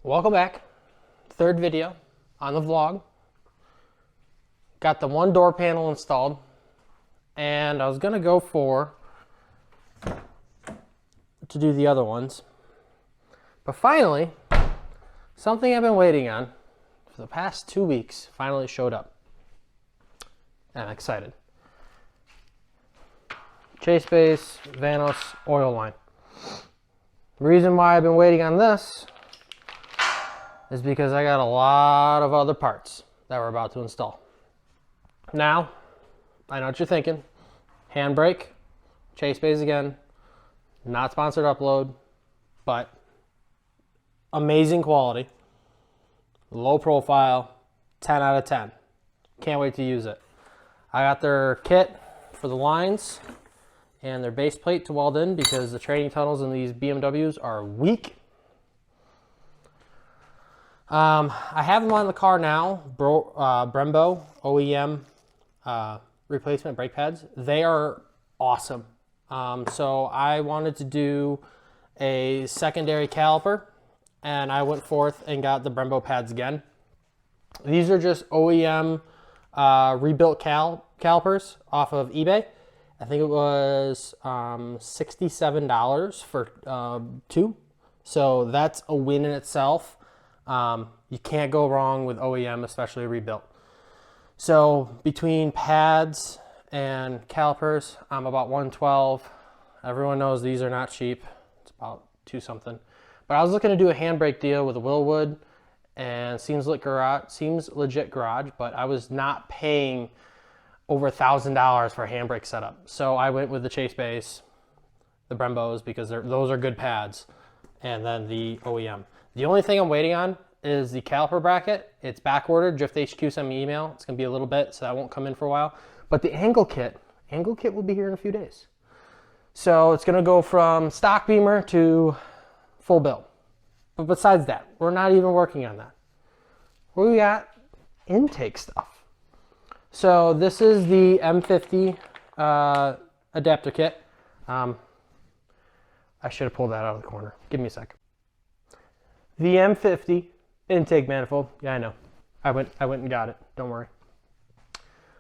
Welcome back. Third video on the vlog. Got the one door panel installed, and I was gonna go to do the other ones, but finally something I've been waiting on for the past 2 weeks finally showed up, and I'm excited. Chase Base Vanos oil line. The reason why I've been waiting on this is because I got a lot of other parts that we're about to install. Now, I know what you're thinking. Handbrake, Chase Base again, not sponsored upload, but amazing quality, low profile, 10 out of 10. Can't wait to use it. I got their kit for the lines and their base plate to weld in because the training tunnels in these BMWs are weak. I have them on the car now, Brembo OEM replacement brake pads. They are awesome. So I wanted to do a secondary caliper, and I went forth and got the Brembo pads again. These are just OEM rebuilt calipers off of eBay. I think it was $67 for 2. So that's a win in itself. You can't go wrong with OEM, especially rebuilt. So between pads and calipers, I'm about 112. Everyone knows these are not cheap. It's about 2 something. But I was looking to do a handbrake deal with a Willwood, and seems legit garage, but I was not paying over $1,000 for a handbrake setup. So I went with the Chase Base, the Brembos, because those are good pads, and then the OEM. The only thing I'm waiting on is the caliper bracket. It's back ordered. Drift HQ sent me an email. It's gonna be a little bit, so that won't come in for a while. But the angle kit will be here in a few days. So it's gonna go from stock beamer to full build. But besides that, we're not even working on that. We got intake stuff. So this is the M50 adapter kit. I should have pulled that out of the corner. Give me a second. The M50 intake manifold. Yeah, I know. I went and got it. Don't worry.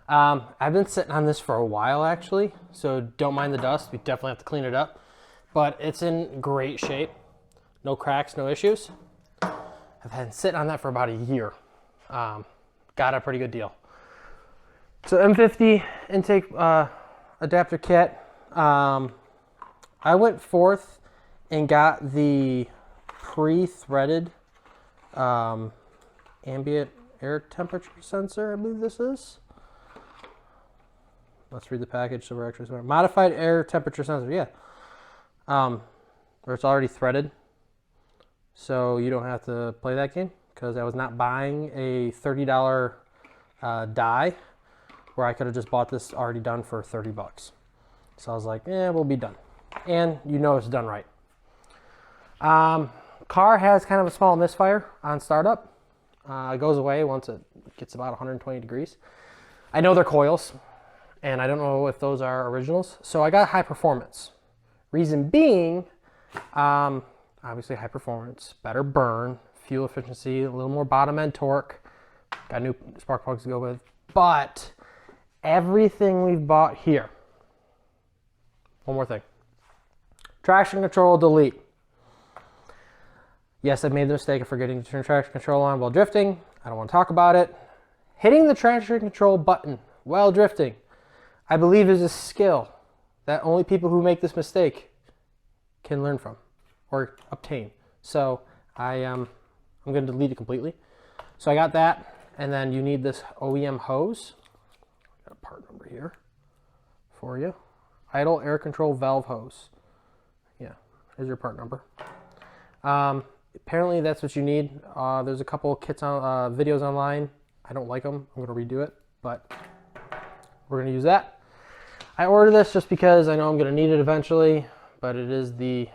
I've been sitting on this for a while, actually, so don't mind the dust. We definitely have to clean it up, but it's in great shape. No cracks, no issues. I've been sitting on that for about a year. Got a pretty good deal. So M50 intake adapter kit. I went forth and got the pre-threaded ambient air temperature sensor, I believe this is. Let's read the package so we're actually smart. Modified air temperature sensor, yeah. Where it's already threaded, so you don't have to play that game, because I was not buying a $30 die where I could have just bought this already done for 30 bucks. So I was like, we'll be done. And you know it's done right. Car has kind of a small misfire on startup. It goes away once it gets about 120 degrees. I know they're coils, and I don't know if those are originals. So I got high performance. Reason being, obviously high performance, better burn, fuel efficiency, a little more bottom end torque. Got new spark plugs to go with. But everything we've bought here. One more thing. Traction control delete. Yes, I made the mistake of forgetting to turn traction control on while drifting. I don't want to talk about it. Hitting the traction control button while drifting, I believe, is a skill that only people who make this mistake can learn from or obtain. So I'm going to delete it completely. So I got that, and then you need this OEM hose. Got a part number here for you. Idle air control valve hose. Yeah, here's your part number. Apparently that's what you need. There's a couple kits on videos online. I don't like them. I'm going to redo it, but we're going to use that. I ordered this just because I know I'm going to need it eventually, but it is the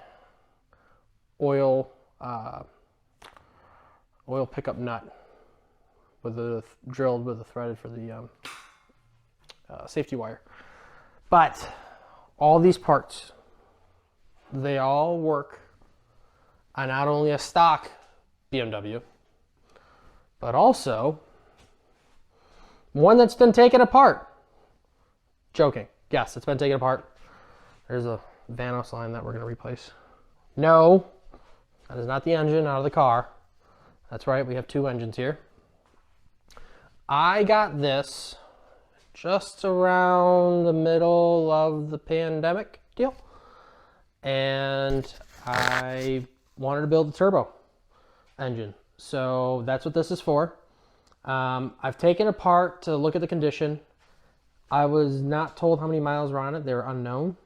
oil pickup nut with the drilled with the threaded for the safety wire. But all these parts, they all work on not only a stock BMW, but also one that's been taken apart. Joking. Yes, it's been taken apart. There's a Vanos line that we're going to replace. No, that is not the engine out of the car. That's right, we have two engines here. I got this just around the middle of the pandemic deal, and I wanted to build a turbo engine. So that's what this is for. I've taken it apart to look at the condition. I was not told how many miles were on it. They were unknown,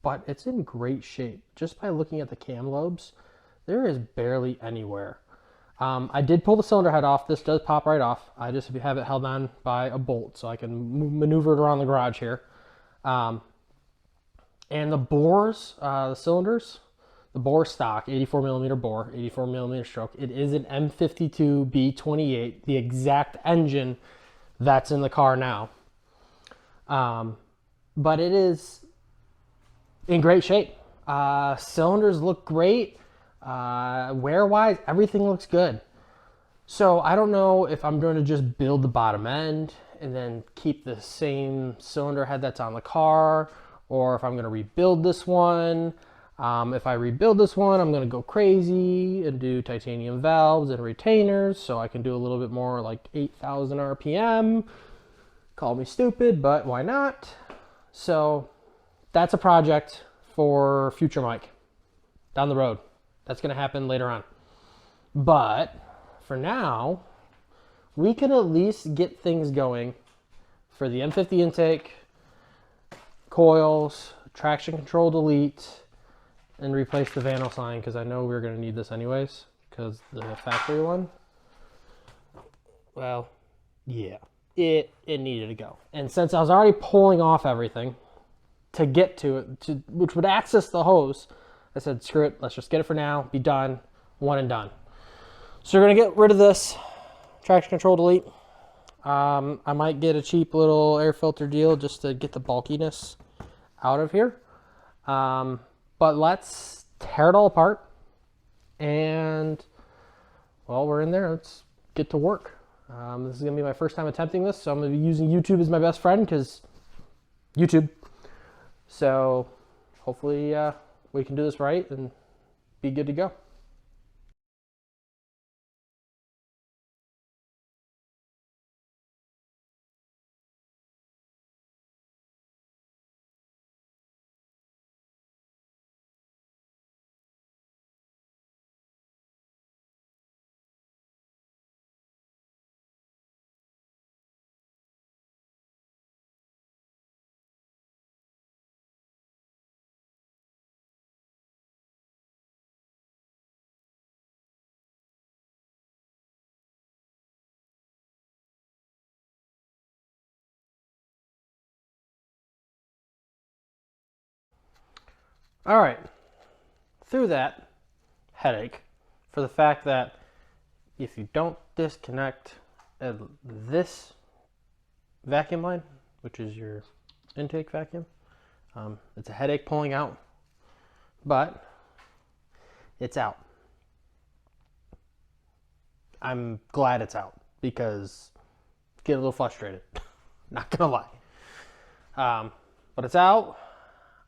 but it's in great shape. Just by looking at the cam lobes, there is barely anywhere. I did pull the cylinder head off. This does pop right off. I just have it held on by a bolt so I can maneuver it around the garage here. And the bores, the cylinders, the bore stock, 84 millimeter bore, 84 millimeter stroke. It is an M52 B28, the exact engine that's in the car now. But it is in great shape. Cylinders look great. Wear-wise, everything looks good. So I don't know if I'm going to just build the bottom end and then keep the same cylinder head that's on the car, or if I'm going to rebuild this one. If I rebuild this one, I'm going to go crazy and do titanium valves and retainers, so I can do a little bit more, like 8,000 RPM. Call me stupid, but why not? So that's a project for future Mike down the road. That's going to happen later on. But for now, we can at least get things going for the M50 intake, coils, traction control delete, and replace the Vanos line, because I know we're going to need this anyways, because the factory one, well, yeah, it needed to go. And since I was already pulling off everything to get to it, which would access the hose, I said, screw it, let's just get it for now, be done, one and done. So we're gonna get rid of this traction control delete. I might get a cheap little air filter deal just to get the bulkiness out of here. But let's tear it all apart, and well, we're in there, let's get to work. This is gonna be my first time attempting this, so I'm gonna be using YouTube as my best friend, because YouTube. So hopefully we can do this right and be good to go. All right, through that headache, for the fact that if you don't disconnect this vacuum line, which is your intake vacuum, it's a headache pulling out, but it's out. I'm glad it's out, because I get a little frustrated, not gonna lie. But it's out.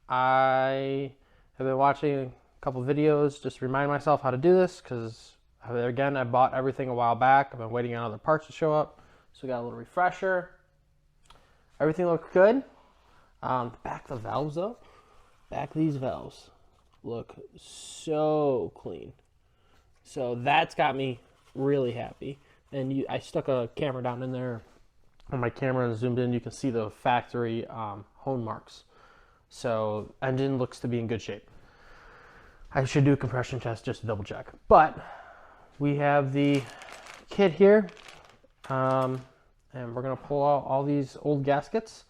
I have been watching a couple videos just to remind myself how to do this, because again, I bought everything a while back. I've been waiting on other parts to show up, so we got a little refresher. Everything looks good. Back the valves though, these valves look so clean. So that's got me really happy. And I stuck a camera down in there on my camera and zoomed in. You can see the factory hone marks. So engine looks to be in good shape. I should do a compression test just to double check. But we have the kit here, and we're gonna pull out all these old gaskets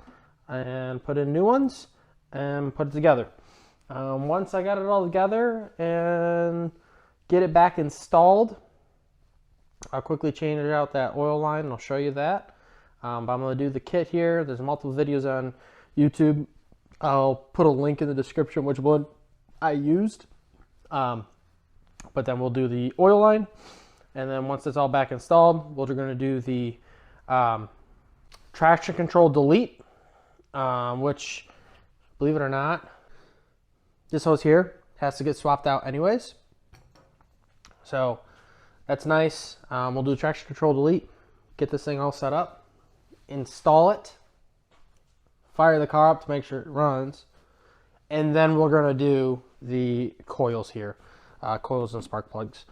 and put in new ones and put it together. Once I got it all together and get it back installed, I'll quickly change out that oil line and I'll show you that. But I'm gonna do the kit here. There's multiple videos on YouTube. I'll put a link in the description which one I used. But then we'll do the oil line, and then once it's all back installed, we're going to do the traction control delete, which, believe it or not, this hose here has to get swapped out anyways. So that's nice. We'll do traction control delete, get this thing all set up, install it, fire the car up to make sure it runs, and then we're going to do the coils here, coils and spark plugs,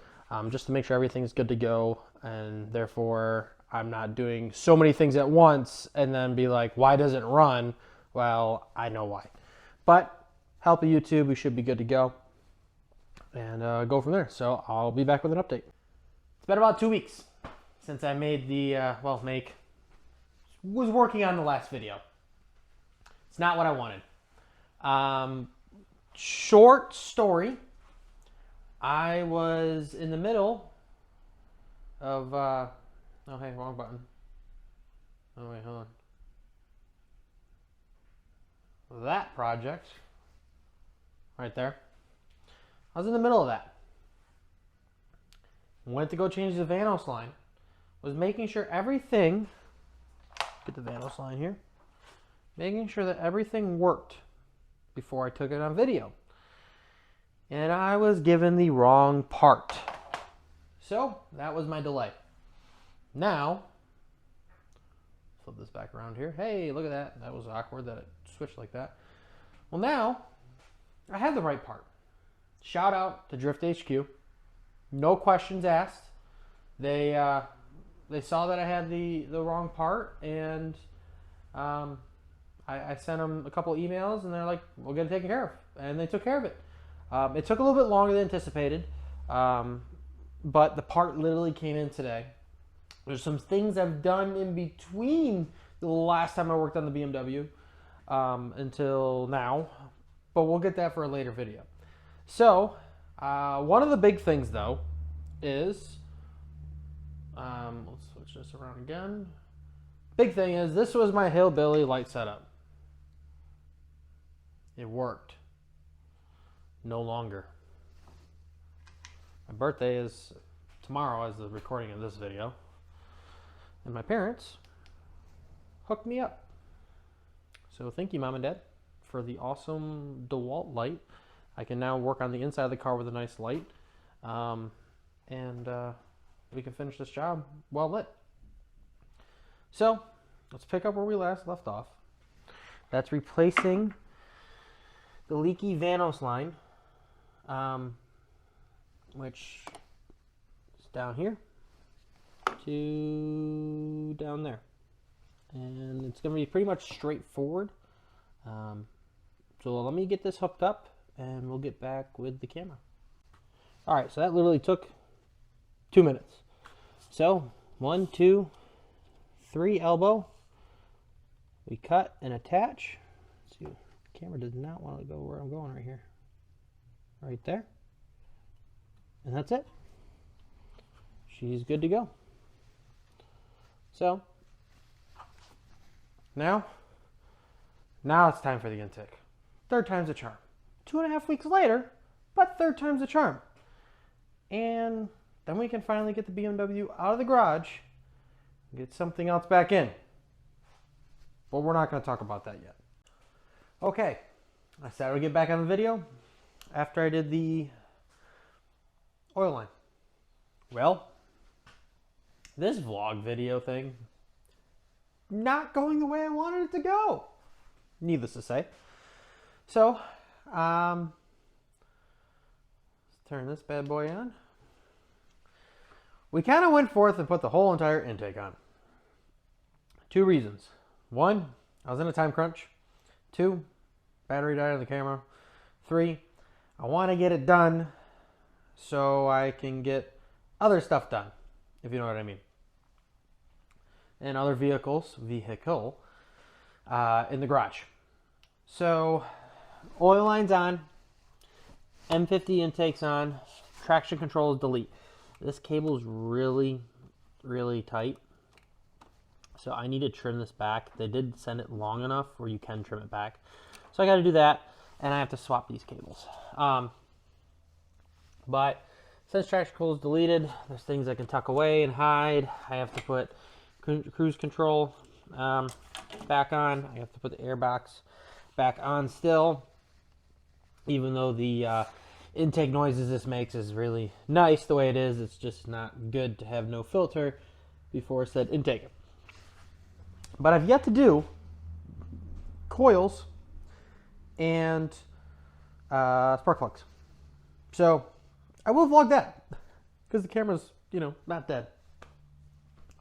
just to make sure everything's good to go, and therefore I'm not doing so many things at once and then be like, why doesn't it run? Well, I know why. But help of YouTube, we should be good to go, and go from there. So I'll be back with an update. It's been about 2 weeks since I made the, was working on the last video. It's not what I wanted. Short story. I was in the middle of, oh hey, wrong button. Oh wait, hold on. That project, right there. I was in the middle of that. Went to go change the Vanos line. Was making sure everything, get the Vanos line here. Making sure that everything worked before I took it on video. And I was given the wrong part. So that was my delay. Now, flip this back around here. Hey, look at that. That was awkward that it switched like that. Well, now I have the right part. Shout out to Drift HQ. No questions asked. They saw that I had the wrong part, and I sent them a couple emails, and they're like, we'll get it taken care of. And they took care of it. It took a little bit longer than anticipated, but the part literally came in today. There's some things I've done in between the last time I worked on the BMW until now, but we'll get that for a later video. So, one of the big things, though, is, let's switch this around again. Big thing is, this was my Hillbilly light setup. It worked. No longer. My birthday is tomorrow as the recording of this video. And my parents hooked me up. So thank you, Mom and Dad, for the awesome DeWalt light. I can now work on the inside of the car with a nice light. And we can finish this job well lit. So let's pick up where we last left off. That's replacing the leaky Vanos line, which is down here to down there. And it's going to be pretty much straightforward. So let me get this hooked up and we'll get back with the camera. All right, so that literally took 2 minutes. So 1, 2, 3 elbow. We cut and attach. Let's see, the camera does not want to go where I'm going right here. Right there. And that's it. She's good to go. So now it's time for the intake. Third time's a charm. 2.5 weeks later, but third time's a charm. And then we can finally get the BMW out of the garage and get something else back in. But we're not going to talk about that yet. Okay, I said I would get back on the video after I did the oil line. Well, this vlog video thing, not going the way I wanted it to go, needless to say. So, let's turn this bad boy on. We kind of went forth and put the whole entire intake on. 2 reasons. 1, I was in a time crunch. 2, battery died on the camera. 3, I want to get it done so I can get other stuff done, if you know what I mean. And other vehicle, in the garage. So, oil line's on, M50 intake's on, traction control is delete. This cable is really, really tight. So I need to trim this back. They did send it long enough where you can trim it back. So I got to do that, and I have to swap these cables. But since traction control is deleted, there's things I can tuck away and hide. I have to put cruise control back on. I have to put the air box back on still, even though the intake noises this makes is really nice the way it is. It's just not good to have no filter before said intake. But I've yet to do coils and spark plugs. So I will vlog that because the camera's, not dead.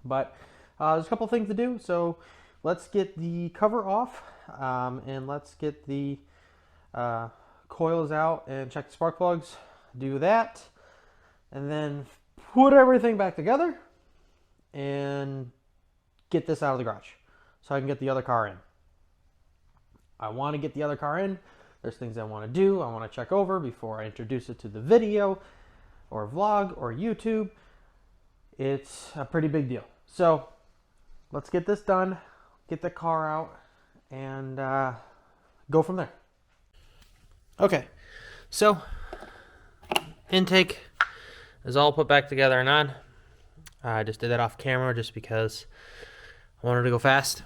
But there's a couple things to do. So let's get the cover off and let's get the coils out and check the spark plugs. Do that and then put everything back together and get this out of the garage so I can get the other car in. I want to get the other car in. There's things I want to do. I want to check over before I introduce it to the video or vlog or YouTube. It's a pretty big deal. So let's get this done, get the car out, and go from there. Okay, so intake is all put back together and on. I just did that off camera just because I wanted to go fast.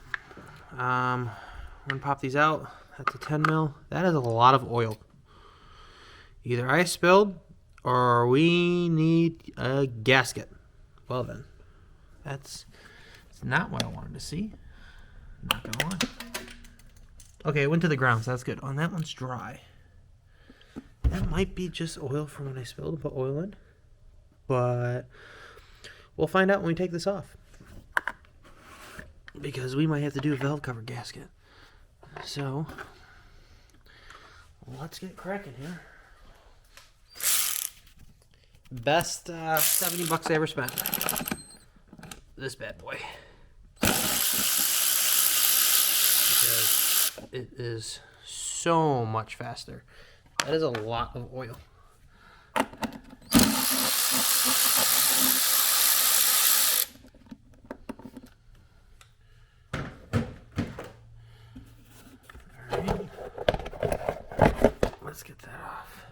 I'm gonna pop these out. That's a 10 mil. That is a lot of oil. Either I spilled or we need a gasket. Well then, that's not what I wanted to see. Not gonna lie. Okay, it went to the ground, so that's good. Oh, and that one's dry. That might be just oil from when I spilled and put oil in. But we'll find out when we take this off. Because we might have to do a valve cover gasket. So, let's get cracking here. Best 70 bucks I ever spent. This bad boy. Because it is so much faster. That is a lot of oil. Let's get that off.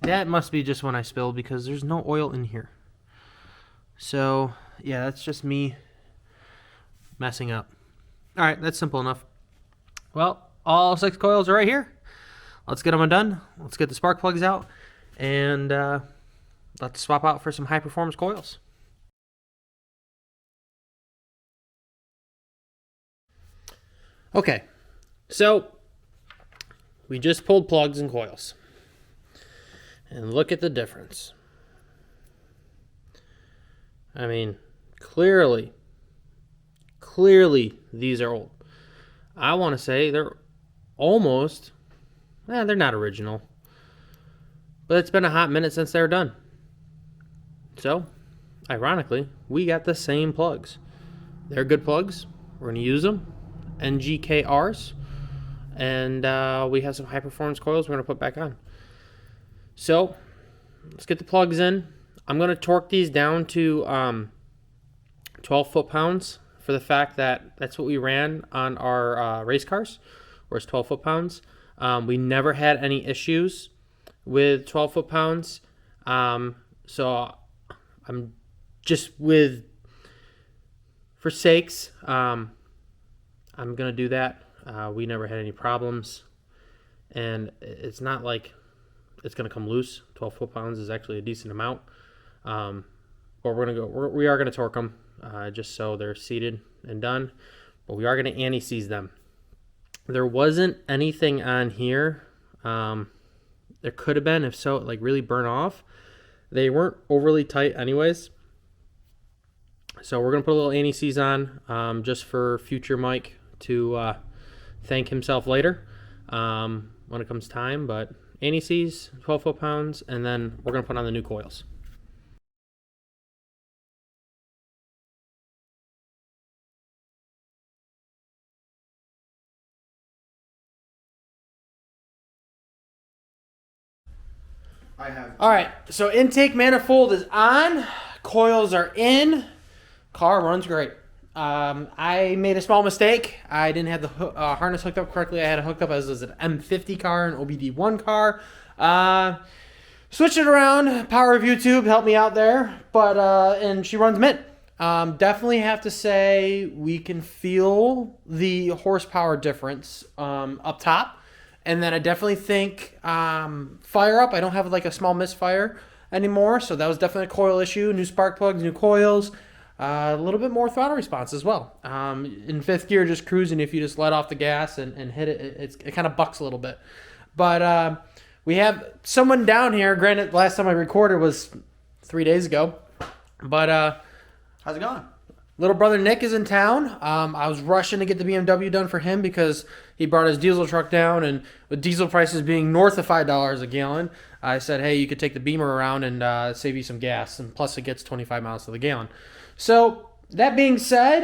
That must be just when I spilled because there's no oil in here. So, yeah, that's just me messing up. All right, that's simple enough. Well, all 6 coils are right here. Let's get them undone. Let's get the spark plugs out. And let's swap out for some high performance coils. Okay, so we just pulled plugs and coils. And look at the difference. I mean, clearly these are old. I want to say they're almost, they're not original. But it's been a hot minute since they were done. So, ironically, we got the same plugs. They're good plugs. We're going to use them. NGKRs. And we have some high performance coils we're going to put back on. So, let's get the plugs in. I'm going to torque these down to 12 foot-pounds for the fact that that's what we ran on our race cars, was 12 foot-pounds. We never had any issues with 12 foot-pounds. So I'm just for sakes, I'm going to do that. We never had any problems. And it's not like it's going to come loose. 12 foot-pounds is actually a decent amount. But we are going to torque them just so they're seated and done. But we are going to anti-seize them. There wasn't anything on here. There could have been, if so, it really burnt off. They weren't overly tight anyways. So we're going to put a little anti-seize on just for future Mike to thank himself later when it comes time. But anti-seize, 12 foot-pounds, and then we're going to put on the new coils. All right, so intake manifold is on, coils are in, car runs great. I made a small mistake. I didn't have the harness hooked up correctly. I had it hooked up as an M50 car, an OBD1 car. switched it around. Power of YouTube helped me out there, but and she runs mint. Definitely have to say we can feel the horsepower difference up top. And then I definitely think fire up. I don't have like a small misfire anymore, so that was definitely a coil issue. New spark plugs, new coils, a little bit more throttle response as well. In fifth gear, just cruising, if you just let off the gas and hit it, it kind of bucks a little bit. But we have someone down here. Granted, last time I recorded was 3 days ago. But how's it going? little brother Nick is in town. I was rushing to get the BMW done for him because he brought his diesel truck down, and with diesel prices being north of $5 a gallon, I said, hey, you could take the Beamer around and save you some gas, and plus it gets 25 miles to the gallon. So that being said,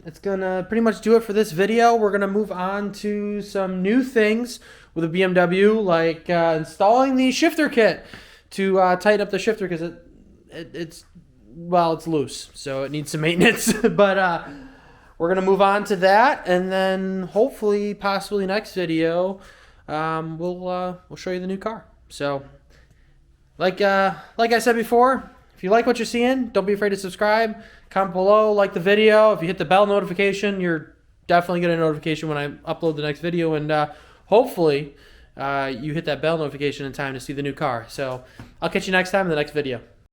it's gonna pretty much do it for this video. We're gonna move on to some new things with a BMW, like installing the shifter kit to tighten up the shifter, because it's loose, so it needs some maintenance. But we're gonna move on to that, and then hopefully, possibly next video, we'll show you the new car. So, like I said before, if you like what you're seeing, don't be afraid to subscribe. Comment below, like the video. If you hit the bell notification, you're definitely get a notification when I upload the next video, and hopefully, you hit that bell notification in time to see the new car. So, I'll catch you next time in the next video.